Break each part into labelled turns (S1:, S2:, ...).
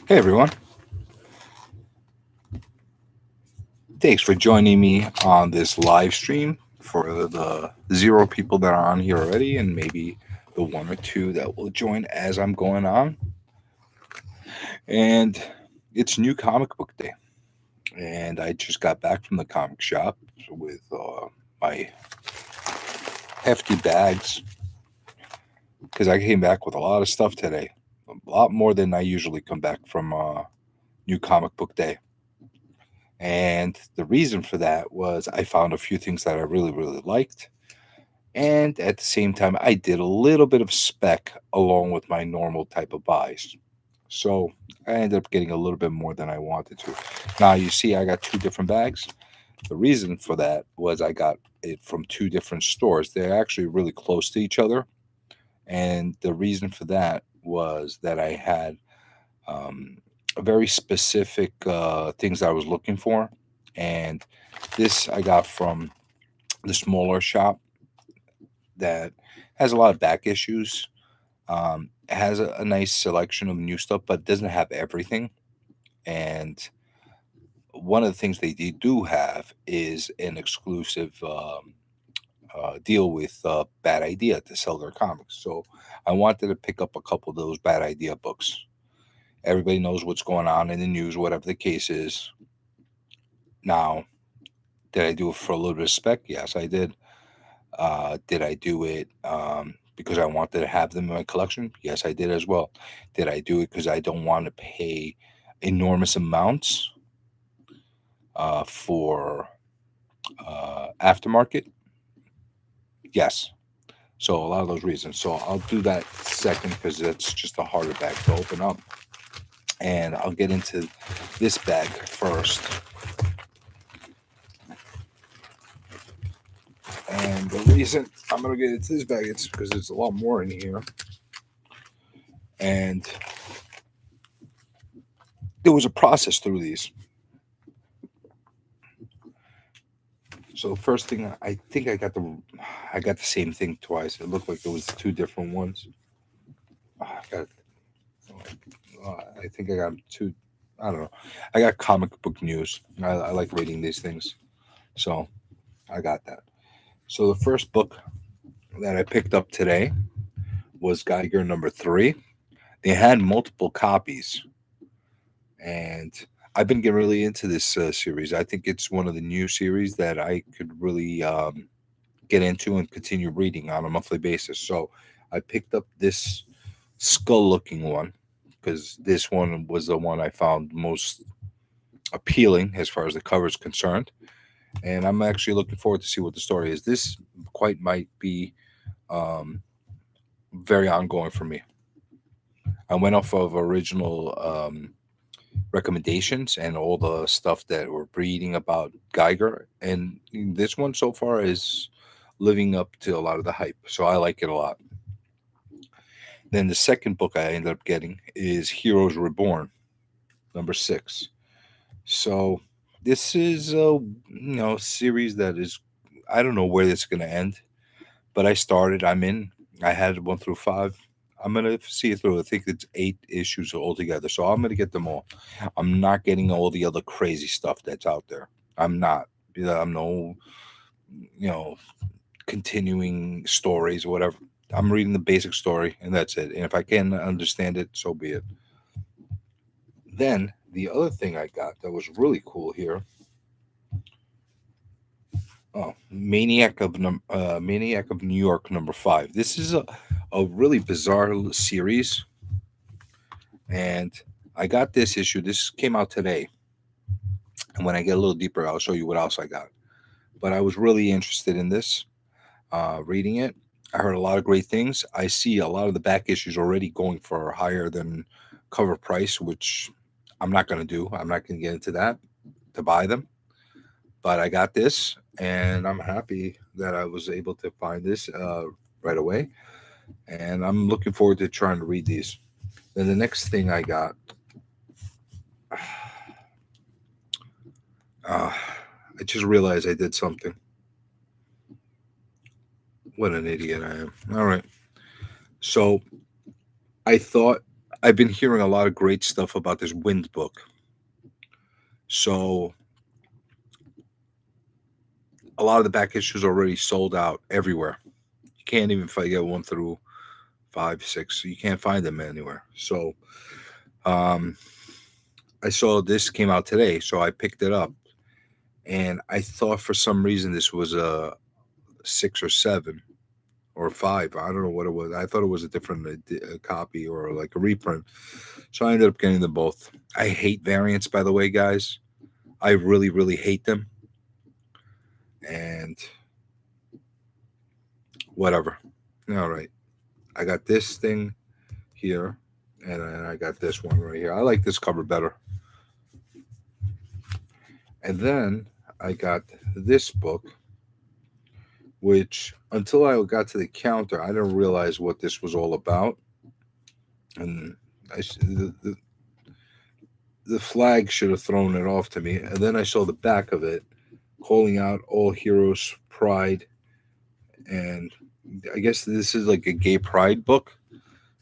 S1: Hey everyone, thanks for joining me on this live stream for the zero people that are on here already, and maybe the one or two that will join as I'm going on. And it's New Comic Book Day, and I just got back from the comic shop with my hefty bags because I came back with a lot of stuff today, a lot more than I usually come back from New Comic Book Day. And the reason for that was I found a few things that I really liked. And at the same time, I did a little bit of spec along with my normal type of buys. So I ended up getting a little bit more than I wanted to. Now, you see, I got two different bags. The reason for that was I got it from two different stores. They're actually really close to each other. And the reason for that was that I had um, a very specific things I was looking for. And this I got from the smaller shop that has a lot of back issues. It has a nice selection of new stuff, but doesn't have everything. And one of the things do have is an exclusive deal with Bad Idea to sell their comics. So I wanted to pick up a couple of those Bad Idea books. Everybody knows what's going on in the news, whatever the case is. Now, did I do it for a little bit of spec? Yes, I did. Did I do it because I wanted to have them in my collection? Yes, I did as well. Did I do it because I don't want to pay enormous amounts for aftermarket? Yes. So a lot of those reasons. So I'll do that second because that's just a harder bag to open up. And I'll get into this bag first. And the reason I'm going to get into this bag is because there's a lot more in here. And there was a process through these. So the first thing I think I got the same thing twice. It looked like it was two different ones. I got I think I got two. I don't know. I got comic book news. I like reading these things, so I got that. So the first book that I picked up today was Geiger #3. They had multiple copies, and I've been getting really into this series. I think it's one of the new series that I could really get into and continue reading on a monthly basis. So I picked up this skull looking one because this one was the one I found most appealing as far as the cover is concerned. And I'm actually looking forward to see what the story is. This quite might be um, very ongoing for me. I went off of original recommendations and all the stuff that we're reading about Geiger, and this one so far is living up to a lot of the hype. So I like it a lot. Then the second book I ended up getting is Heroes Reborn, #6. So this is a series that is, I don't know where this is going to end, but I started. I'm in. I had 1 through 5. I'm gonna see it through. I think it's 8 issues altogether, so I'm gonna get them all. I'm not getting all the other crazy stuff that's out there. I'm not. I'm no, you know, continuing stories or whatever. I'm reading the basic story, and that's it. And if I can understand it, so be it. Then the other thing I got that was really cool here. Oh, Maniac of New York #5. This is a really bizarre series, and I got this issue. This came out today, and when I get a little deeper, I'll show you what else I got. But I was really interested in this, reading it. I heard a lot of great things. I see a lot of the back issues already going for higher than cover price, which I'm not going to do. I'm not going to get into that to buy them. But I got this, and I'm happy that I was able to find this right away. And I'm looking forward to trying to read these. Then the next thing I got, I just realized I did something. What an idiot I am. All right. So I thought I've been hearing a lot of great stuff about this Wind book. So a lot of the back issues are already sold out everywhere. You can't even get 1 through 5, 6. You can't find them anywhere. So um, I saw this came out today, so I picked it up, and I thought for some reason this was a 6 or 7 or 5. I don't know what it was. I thought it was a different copy or like a reprint. So I ended up getting them both. I hate variants, by the way, guys. I really, really hate them. And whatever. All right. I got this thing here, and then I got this one right here. I like this cover better. And then I got this book, which until I got to the counter, I didn't realize what this was all about. And the flag should have thrown it off to me. And then I saw the back of it, calling out all heroes' pride. And I guess this is like a gay pride book.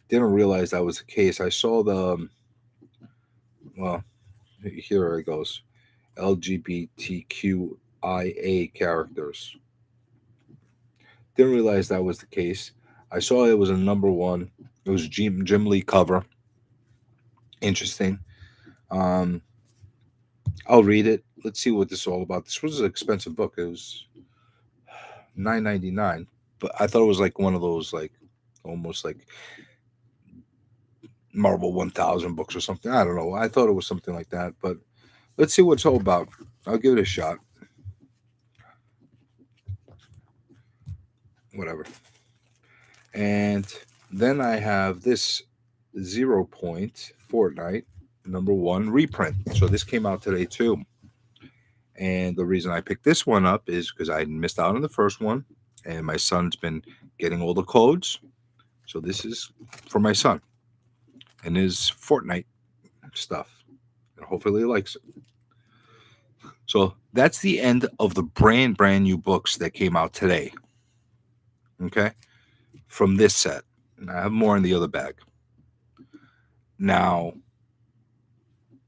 S1: Didn't realize that was the case. I saw the, well, here it goes, LGBTQIA characters. Didn't realize that was the case. I saw it was a number 1. It was Jim Lee cover. Interesting. I'll read it. Let's see what this is all about. This was an expensive book. It was $9.99, but I thought it was like one of those like almost like Marvel 1000 books or something. I don't know. I thought it was something like that, but let's see what it's all about. I'll give it a shot. Whatever. And then I have this 0 Point Fortnite #1 reprint. So this came out today too. And the reason I picked this one up is because I missed out on the first one, and my son's been getting all the codes. So this is for my son and his Fortnite stuff. And hopefully he likes it. So that's the end of the brand new books that came out today. Okay. From this set. And I have more in the other bag. Now,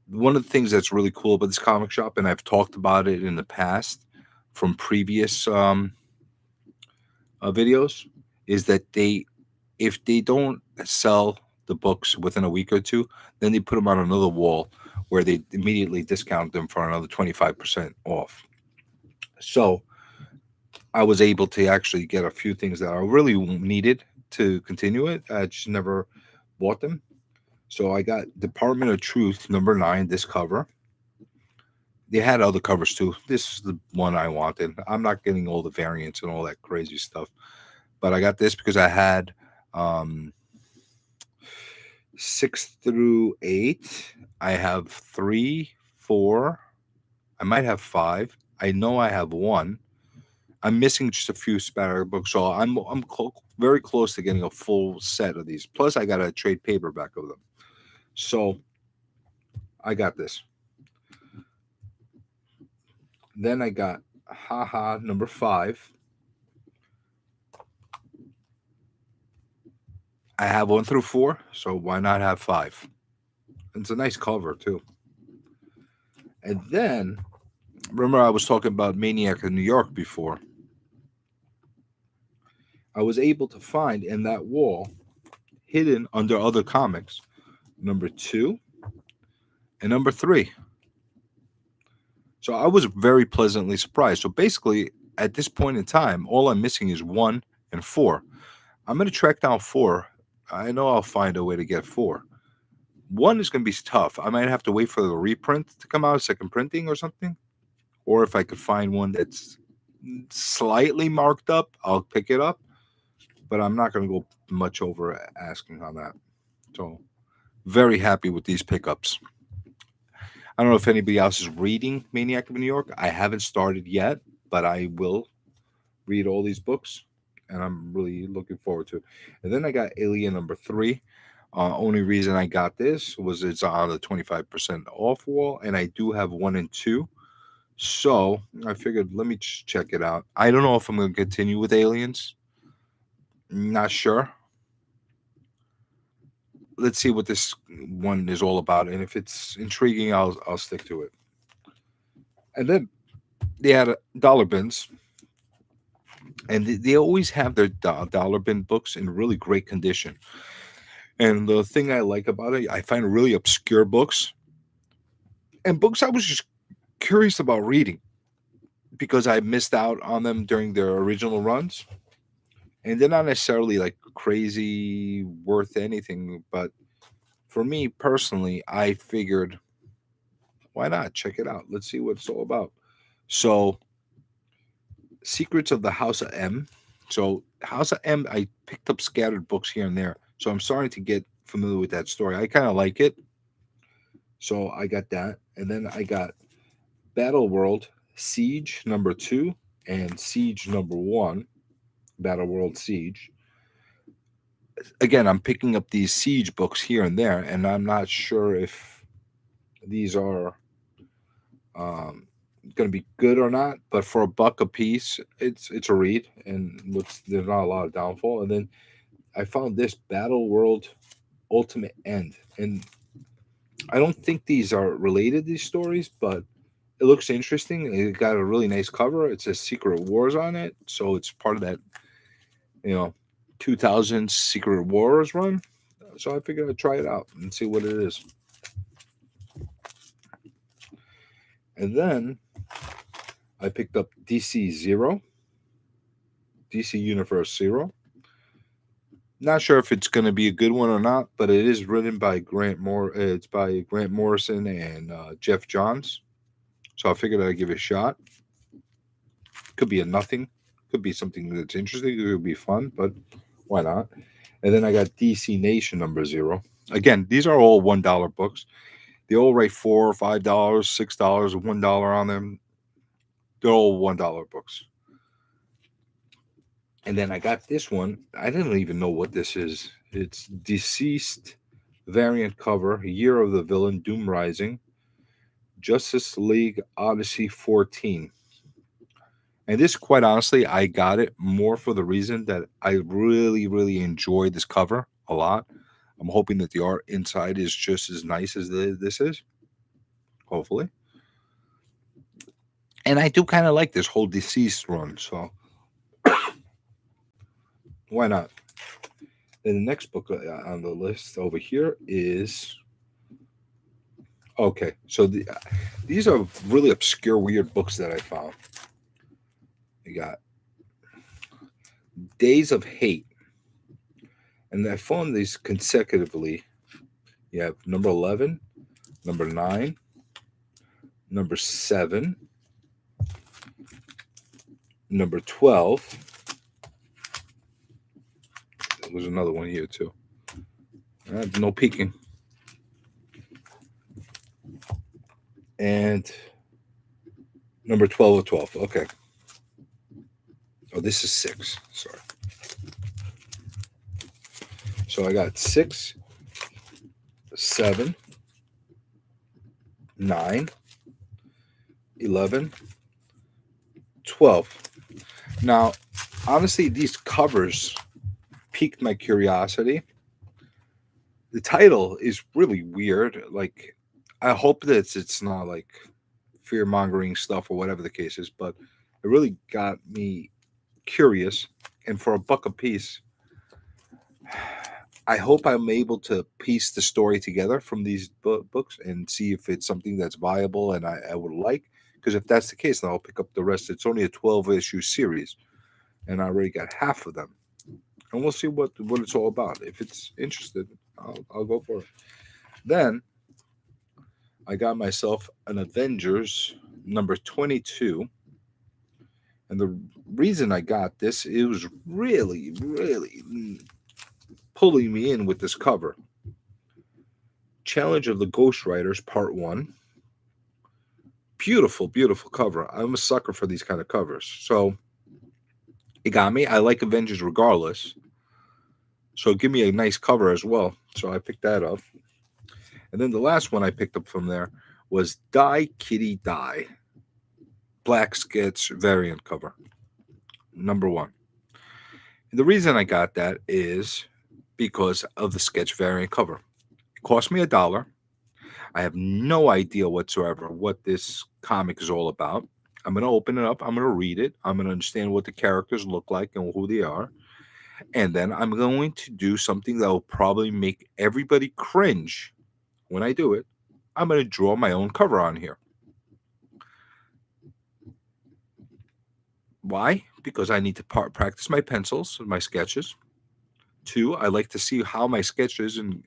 S1: one of the things that's really cool about this comic shop, and I've talked about it in the past from previous videos, is that if they don't sell the books within a week or two, then they put them on another wall where they immediately discount them for another 25% off. So I was able to actually get a few things that I really needed to continue it. I just never bought them. So I got Department of Truth #9, this cover. They had other covers too. This is the one I wanted. I'm not getting all the variants and all that crazy stuff, but I got this because I had 6 through 8. I have 3, 4. I might have 5. I know I have 1. I'm missing just a few spatter books, so I'm very close to getting a full set of these. Plus, I got a trade paperback of them. So I got this. Then I got Haha #5. I have 1 through 4, so why not have 5? It's a nice cover too. And then, remember I was talking about Maniac in New York before. I was able to find in that wall, hidden under other comics, #2 and #3. So I was very pleasantly surprised. So basically, at this point in time, all I'm missing is 1 and 4. I'm going to track down 4. I know I'll find a way to get 4. 1 is going to be tough. I might have to wait for the reprint to come out, second printing or something. Or if I could find one that's slightly marked up, I'll pick it up. But I'm not going to go much over asking on that. So very happy with these pickups. I don't know if anybody else is reading Maniac of New York. I haven't started yet, but I will read all these books, and I'm really looking forward to it. And then I got Alien #3. Only reason I got this was it's on the 25% off wall, and I do have 1 and 2. So I figured, let me check it out. I don't know if I'm going to continue with Aliens. Not sure. let's see what this one is all about, and if it's intriguing, I'll stick to it. And then they had dollar bins, and they always have their dollar bin books in really great condition. And the thing I like about it, I find really obscure books and books I was just curious about reading because I missed out on them during their original runs. And they're not necessarily like crazy worth anything, but for me personally, I figured, why not check it out? Let's see what it's all about. So, Secrets of the House of M. So, House of M, I picked up scattered books here and there. So, I'm starting to get familiar with that story. I kind of like it. So, I got that. And then I got Battle World Siege #2 and Siege #1. Battle World Siege. Again, I'm picking up these Siege books here and there, and I'm not sure if these are going to be good or not. But for $1 a piece, it's a read, and there's not a lot of downfall. And then I found this Battle World Ultimate End, and I don't think these are related, these stories, but it looks interesting. It got a really nice cover. It says Secret Wars on it, so it's part of that, 2000 Secret Wars run. So I figured I'd try it out and see what it is. And then I picked up DC Zero, DC Universe Zero. Not sure if it's going to be a good one or not, but it is written by It's by Grant Morrison and Jeff Johns. So I figured I'd give it a shot. Could be a nothing. Could be something that's interesting. It could be fun, but why not? And then I got DC Nation #0. Again, these are all $1 books. They all rate $4, $5, $6, $1 on them. They're all $1 books. And then I got this one. I didn't even know what this is. It's Deceased variant cover, Year of the Villain, Doom Rising, Justice League Odyssey 14. And this, quite honestly, I got it more for the reason that I really, really enjoy this cover a lot. I'm hoping that the art inside is just as nice as this is. Hopefully. And I do kind of like this whole Deceased run, so why not? Then the next book on the list over here is... Okay, so these are really obscure, weird books that I found. You got Days of Hate. And I found these consecutively. You have number 11, number 9, number 7, number 12. There was another one here too. No peeking. And number 12 of 12. Okay. Oh, this is 6. Sorry. So I got 6, 7, 9, 11, 12. Now, honestly, these covers piqued my curiosity. The title is really weird. Like, I hope that it's not like fear-mongering stuff or whatever the case is, but it really got me curious. And for $1 a piece, I hope I'm able to piece the story together from these books and see if it's something that's viable and I would like. Because if that's the case, then I'll pick up the rest. It's only a 12-issue series, and I already got half of them. And we'll see what it's all about. If it's interested, I'll go for it. Then I got myself an Avengers #22. And the reason I got this, it was really, really pulling me in with this cover. Challenge of the Ghost Riders Part 1. Beautiful, beautiful cover. I'm a sucker for these kind of covers. So it got me. I like Avengers regardless. So give me a nice cover as well. So I picked that up. And then the last one I picked up from there was Die Kitty Die. Black Sketch variant cover. #1. And the reason I got that is because of the sketch variant cover. Cost me $1. I have no idea whatsoever what this comic is all about. I'm going to open it up. I'm going to read it. I'm going to understand what the characters look like and who they are. And then I'm going to do something that will probably make everybody cringe when I do it. I'm going to draw my own cover on here. Why? Because I need to practice my pencils and my sketches. 2, I like to see how my sketches and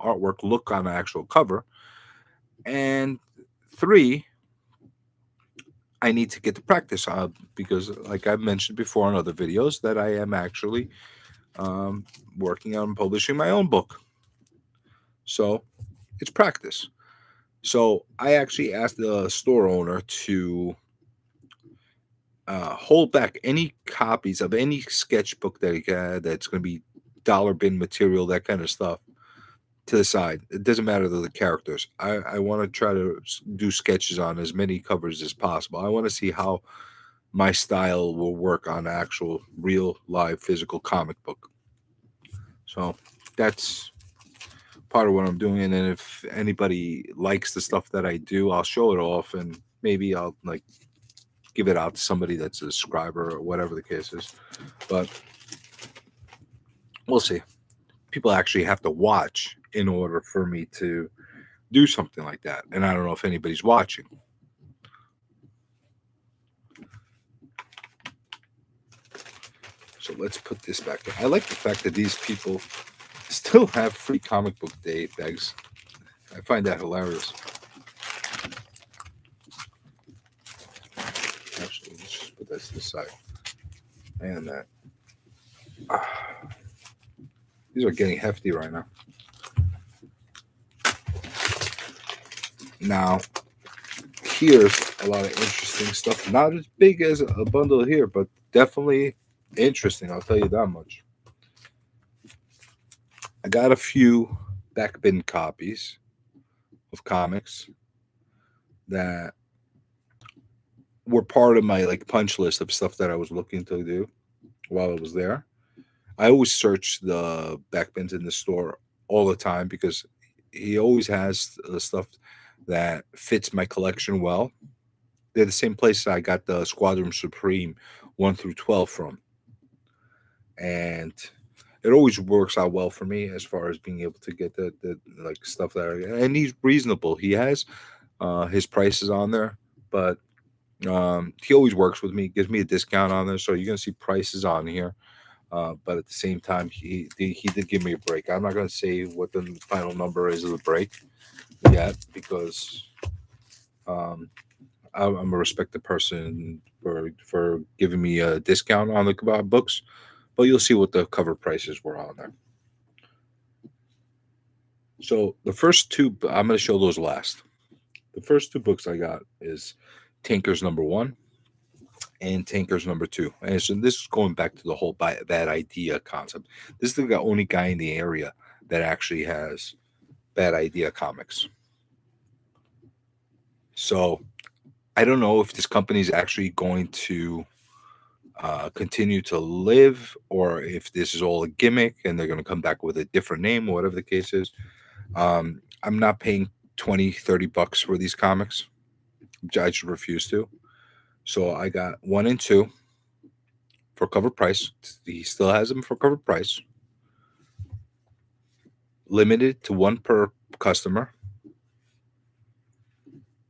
S1: artwork look on an actual cover. And 3, I need to get to practice because, like I've mentioned before in other videos, that I am actually working on publishing my own book. So it's practice. So I actually asked the store owner to hold back any copies of any sketchbook that he had that's going to be dollar bin material, that kind of stuff, to the side. It doesn't matter the characters. I want to try to do sketches on as many covers as possible. I want to see how my style will work on actual real live physical comic book. So that's part of what I'm doing. And if anybody likes the stuff that I do, I'll show it off and maybe I'll like give it out to somebody that's a subscriber or whatever the case is. But we'll see. People actually have to watch in order for me to do something like that. And I don't know if anybody's watching. So let's put this back in. I like the fact that these people still have free comic book day bags. I find that hilarious. Actually, let's just put that to the side. And that. These are getting hefty right now. Now, here's a lot of interesting stuff. Not as big as a bundle here, but definitely interesting. I'll tell you that much. I got a few back bin copies of comics that were part of my like punch list of stuff that I was looking to do while I was there. I always search the back bins in the store all the time because he always has the stuff that fits my collection well. They're the same place I got the Squadron Supreme 1 through 12 from. And it always works out well for me as far as being able to get the like stuff and he's reasonable. He has his prices on there, but he always works with me, gives me a discount on there. So you're gonna see prices on here. But at the same time, he did give me a break. I'm not gonna say what the final number is of the break yet because I'm a respected person for giving me a discount on the books. But you'll see what the cover prices were on there. So the first 2, I'm going to show those last. The first 2 books I got is Tankers #1 and Tankers #2. And so this is going back to the whole bad idea concept. This is the only guy in the area that actually has bad idea comics. So I don't know if this company is actually going to continue to live or if this is all a gimmick and they're going to come back with a different name or whatever the case is. I'm not paying $20-$30 for these comics. I just refuse to. So I got 1 and 2 for cover price. He still has them for cover price. Limited to 1 per customer.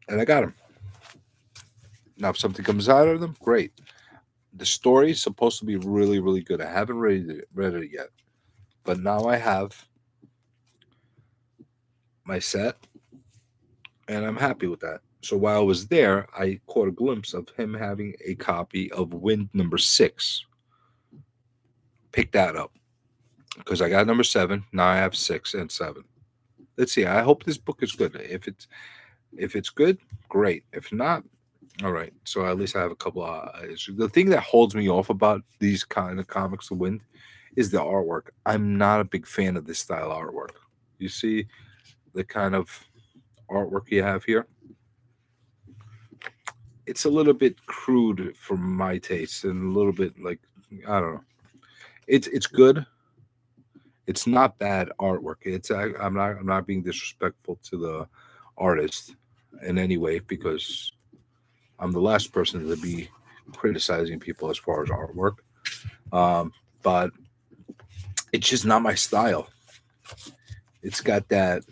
S1: And I got them. Now, if something comes out of them, great. The story is supposed to be really, really good. I haven't read it yet. But now I have my set, and I'm happy with that. So while I was there, I caught a glimpse of him having a copy of Wind #6. Pick that up because I got #7. Now I have 6 and 7. Let's see. I hope this book is good. If it's good, great. If not, all right. So at least I have a couple of eyes. The thing that holds me off about these kind of comics, The Wind, is the artwork. I'm not a big fan of this style artwork. You see the kind of artwork you have here? It's a little bit crude for my taste and a little bit like, I don't know. It's good. It's not bad artwork. I'm not being disrespectful to the artist in any way, because I'm the last person to be criticizing people as far as artwork. Um, but it's just not my style. It's got that,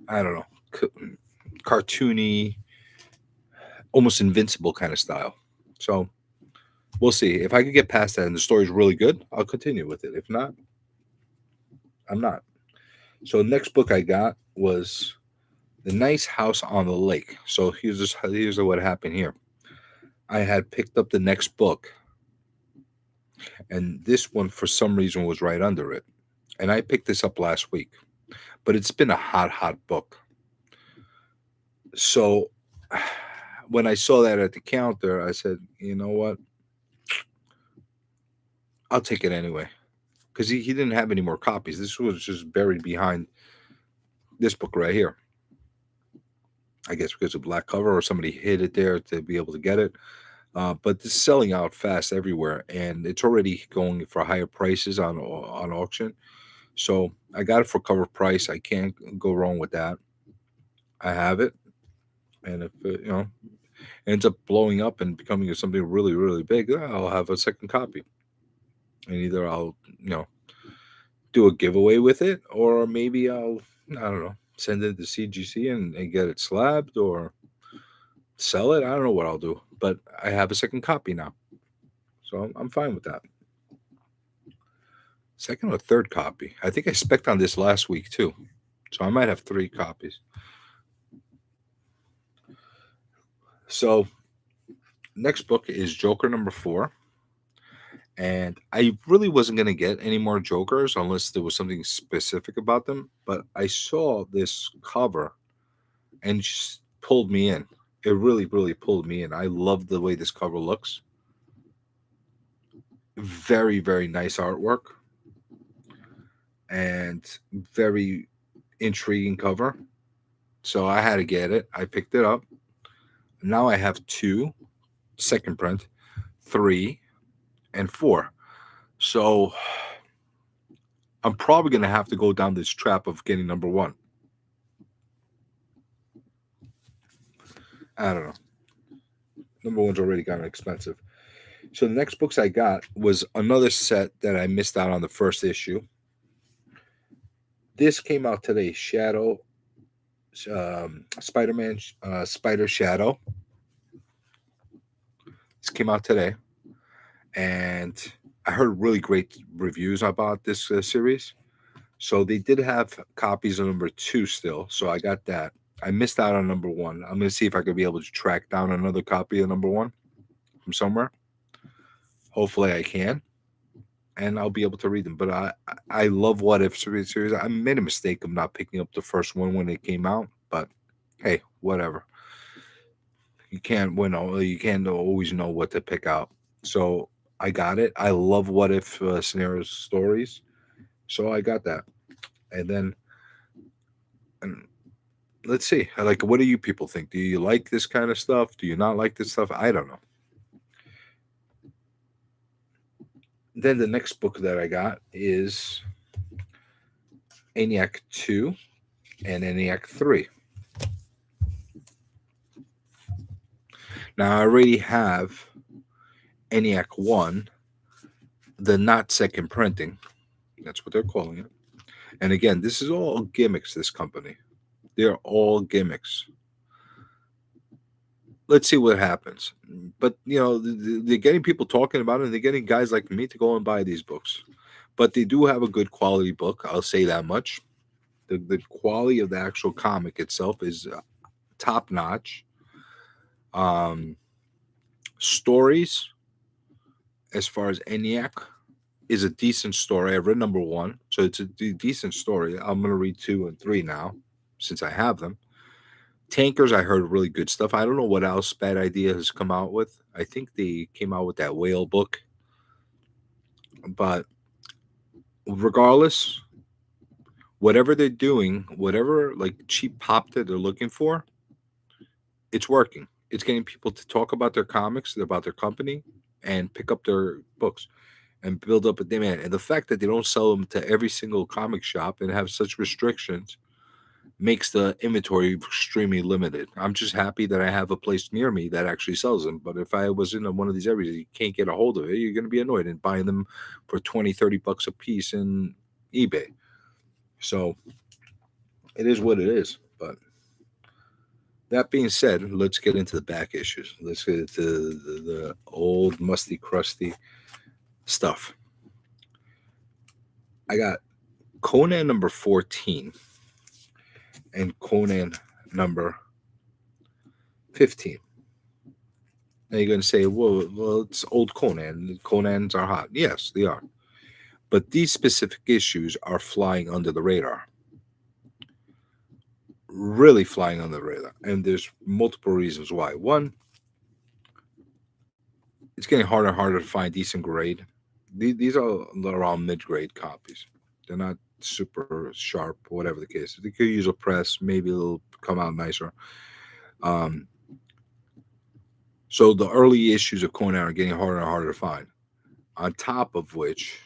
S1: I don't know, cartoony, almost invincible kind of style. So we'll see. If I could get past that and the story's really good, I'll continue with it. If not, I'm not. So next book I got was The Nice House on the Lake. So here's what happened here. I had picked up the next book, and this one for some reason was right under it. And I picked this up last week, but it's been a hot book. So when I saw that at the counter, I said, you know what? I'll take it anyway. Because he didn't have any more copies. This was just buried behind this book right here. I guess because of black cover, or somebody hid it there to be able to get it. But this is selling out fast everywhere, and it's already going for higher prices on auction. So I got it for cover price. I can't go wrong with that. I have it, and if it, ends up blowing up and becoming something really really big, I'll have a second copy, and either I'll do a giveaway with it, or maybe I don't know, send it to CGC and get it slabbed, or sell it. I don't know what I'll do, but I have a second copy now, so I'm fine with that. Second or third copy. I think I spec'd on this last week too, so I might have 3 copies. So next book is Joker #4, and I really wasn't gonna get any more Jokers unless there was something specific about them. But I saw this cover and just pulled me in. It really, really pulled me in. I love the way this cover looks. Very, very nice artwork, and very intriguing cover. So I had to get it. I picked it up. Now I have 2, second print, 3, and 4. So I'm probably going to have to go down this trap of getting #1. I don't know. #1's already gotten expensive. So the next books I got was another set that I missed out on the first issue. This came out today, Shadow, Spider-Man, Spider Shadow. This came out today, and I heard really great reviews about this series. So they did have copies of #2 still, so I got that. I missed out on #1. I'm going to see if I could be able to track down another copy of #1 from somewhere. Hopefully I can, and I'll be able to read them. But I love What If series. I made a mistake of not picking up the first one when it came out, but hey, whatever. You can't win. You can't always know what to pick out. So I got it. I love What If scenarios stories, so I got that. And then, and let's see. Like, what do you people think? Do you like this kind of stuff? Do you not like this stuff? I don't know. Then the next book that I got is ENIAC 2 and ENIAC 3. Now I already have ENIAC 1, the not second printing. That's what they're calling it. And again, this is all gimmicks, this company. They're all gimmicks. Let's see what happens. But, they're getting people talking about it, and they're getting guys like me to go and buy these books. But they do have a good quality book. I'll say that much. The quality of the actual comic itself is top notch. Stories, as far as ENIAC, is a decent story. I've read #1, so it's a decent story. I'm going to read 2 and 3 now, since I have them. Tankers, I heard really good stuff. I don't know what else Bad Idea has come out with. I think they came out with that whale book. But regardless, whatever they're doing, whatever like cheap pop that they're looking for, it's working. It's getting people to talk about their comics, about their company, and pick up their books. and build up a demand. And the fact that they don't sell them to every single comic shop and have such restrictions makes the inventory extremely limited. I'm just happy that I have a place near me that actually sells them. But if I was in one of these areas, you can't get a hold of it, you're going to be annoyed and buying them for 20, 30 bucks a piece in eBay. So it is what it is. But that being said, let's get into the back issues. Let's get into the old, musty, crusty stuff. I got Conan number 14 and Conan number 15. Now you're going to say, well, it's old Conan. Conans are hot. Yes, they are. But these specific issues are flying under the radar. Really flying under the radar. And there's multiple reasons why. One, it's getting harder and harder to find decent grade. These are around mid-grade copies. They're not super sharp, whatever the case. They could use a press. Maybe it'll come out nicer. So the early issues of Conan are getting harder and harder to find. On top of which,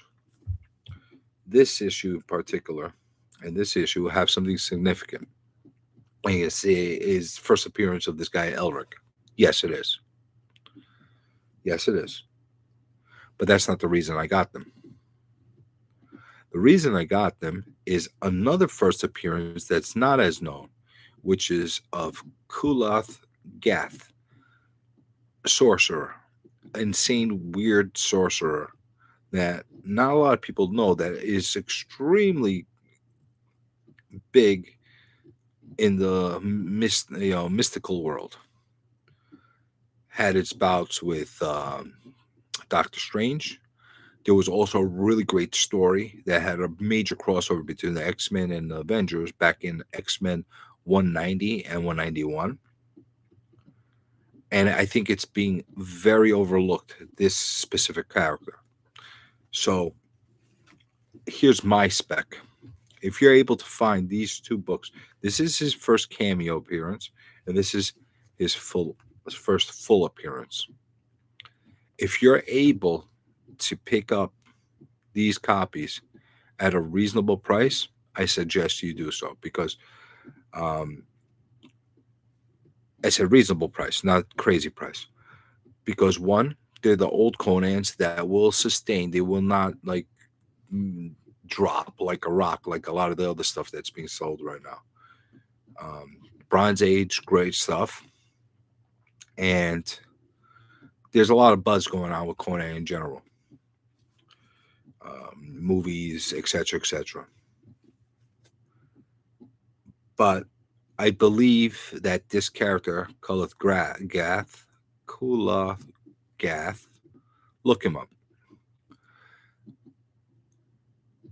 S1: this issue in particular and this issue have something significant. And you see is first appearance of this guy Elric. Yes, it is. Yes, it is. But that's not the reason I got them. The reason I got them is another first appearance that's not as known, which is of Kulath Gath, sorcerer, insane, weird sorcerer that not a lot of people know that is extremely big in the mystical world. Had its bouts with Doctor Strange. There was also a really great story that had a major crossover between the X-Men and the Avengers back in X-Men 190 and 191. And I think it's being very overlooked, this specific character. So here's my spec. If you're able to find these two books, this is his first cameo appearance, and this is his first full appearance. If you're able to pick up these copies at a reasonable price, I suggest you do so, because I said reasonable price, not crazy price. Because one, they're the old Conans that will sustain. They will not like drop like a rock, like a lot of the other stuff that's being sold right now. Bronze Age, great stuff. And there's a lot of buzz going on with Conan in general. Movies, etc., etc. But I believe that this character, Kulath Gath, look him up,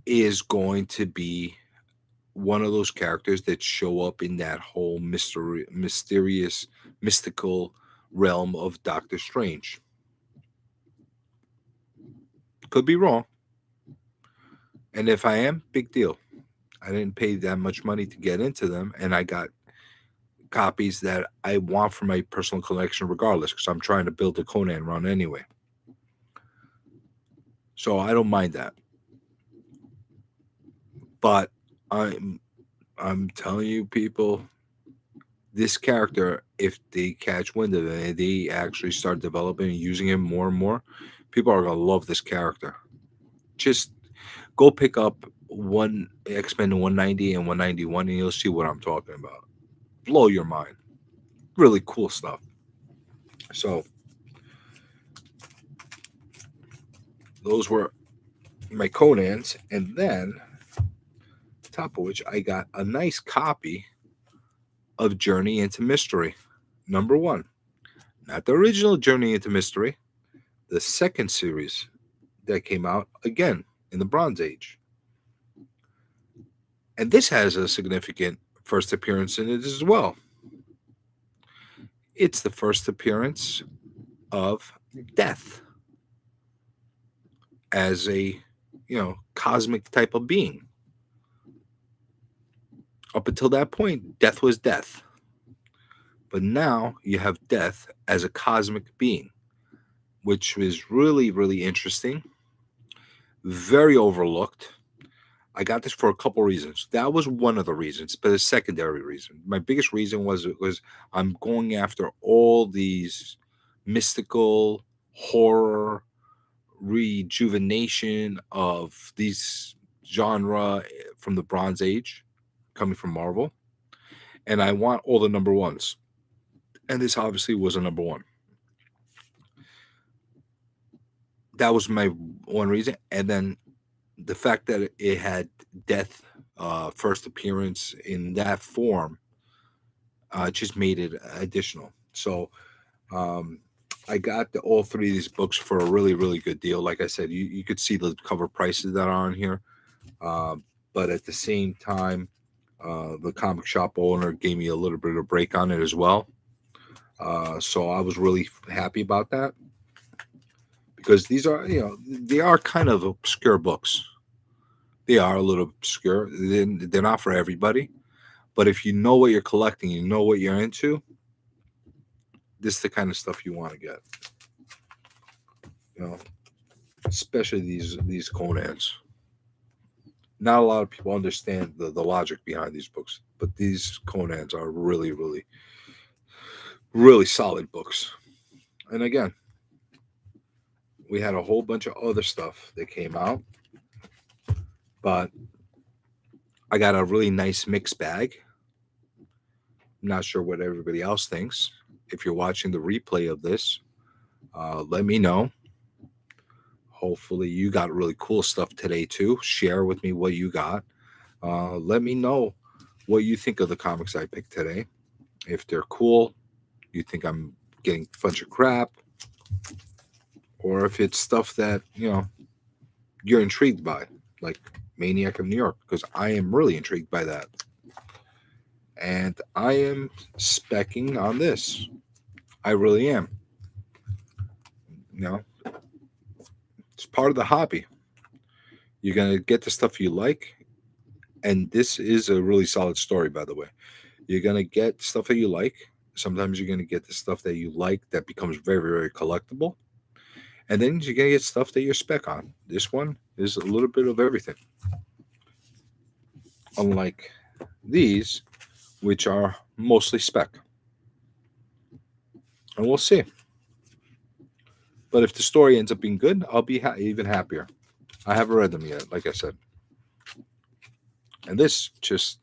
S1: is going to be one of those characters that show up in that whole mysterious, mystical realm of Doctor Strange. Could be wrong. And if I am, big deal. I didn't pay that much money to get into them, and I got copies that I want for my personal collection regardless, because I'm trying to build a Conan run anyway. So I don't mind that. But I'm telling you, people, this character, if they catch wind of it and they actually start developing and using him more and more, people are going to love this character. Just go pick up one X-Men 190 and 191 and you'll see what I'm talking about. Blow your mind. Really cool stuff. So those were my Conans, and then top of which I got a nice copy of Journey into Mystery number 1. Not the original Journey into Mystery, the second series that came out again in the Bronze Age. And this has a significant first appearance in it as well. It's the first appearance of Death as a, cosmic type of being. Up until that point, Death was Death. But now you have Death as a cosmic being, which was really, really interesting. Very overlooked. I got this for a couple reasons. That was one of the reasons, but a secondary reason. My biggest reason was I'm going after all these mystical horror rejuvenation of these genre from the Bronze Age, coming from Marvel, and I want all the number ones. And this obviously was a number one. That was my one reason, and then the fact that it had Death first appearance in that form just made it additional. So um, I got all three of these books for a really, really good deal. Like I said, you could see the cover prices that are on here. But at the same time, the comic shop owner gave me a little bit of a break on it as well. So I was really happy about that, because these are, they are kind of obscure books. They are a little obscure. They're not for everybody. But if you know what you're collecting, you know what you're into, this is the kind of stuff you want to get. You know, especially these Conans. Not a lot of people understand the logic behind these books, but these Conans are really, really, really solid books. And again, we had a whole bunch of other stuff that came out, but I got a really nice mixed bag. I'm not sure what everybody else thinks. If you're watching the replay of this, let me know. Hopefully, you got really cool stuff today too. Share with me what you got. Let me know what you think of the comics I picked today. If they're cool, you think I'm getting a bunch of crap, or if it's stuff that you're intrigued by, like Maniac of New York, because I am really intrigued by that. And I am specking on this. I really am. It's part of the hobby. You're going to get the stuff you like. And this is a really solid story, by the way. You're going to get stuff that you like. Sometimes you're going to get the stuff that you like that becomes very, very collectible. And then you're going to get stuff that you're spec on. This one is a little bit of everything. Unlike these, which are mostly spec. And we'll see. But if the story ends up being good, I'll be even happier. I haven't read them yet, like I said. And this just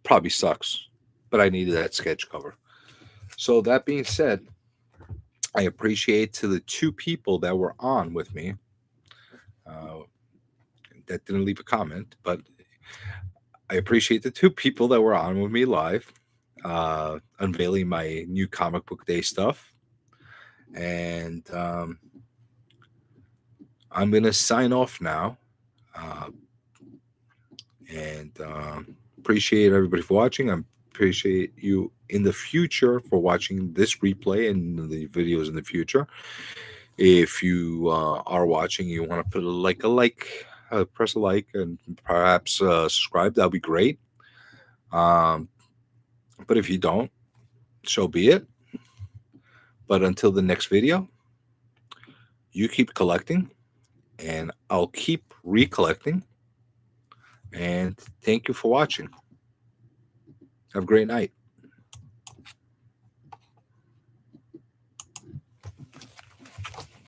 S1: probably sucks. But I needed that sketch cover. So that being said, I appreciate to the two people that were on with me that didn't leave a comment, but I appreciate the two people that were on with me live, unveiling my new comic book day stuff. And I'm going to sign off now. And appreciate everybody for watching. I appreciate you in the future for watching this replay and the videos in the future. If you are watching, you want to put press a like, and perhaps subscribe, that'll be great. But if you don't, so be it. But until the next video, you keep collecting, and I'll keep recollecting. And thank you for watching. Have a great night.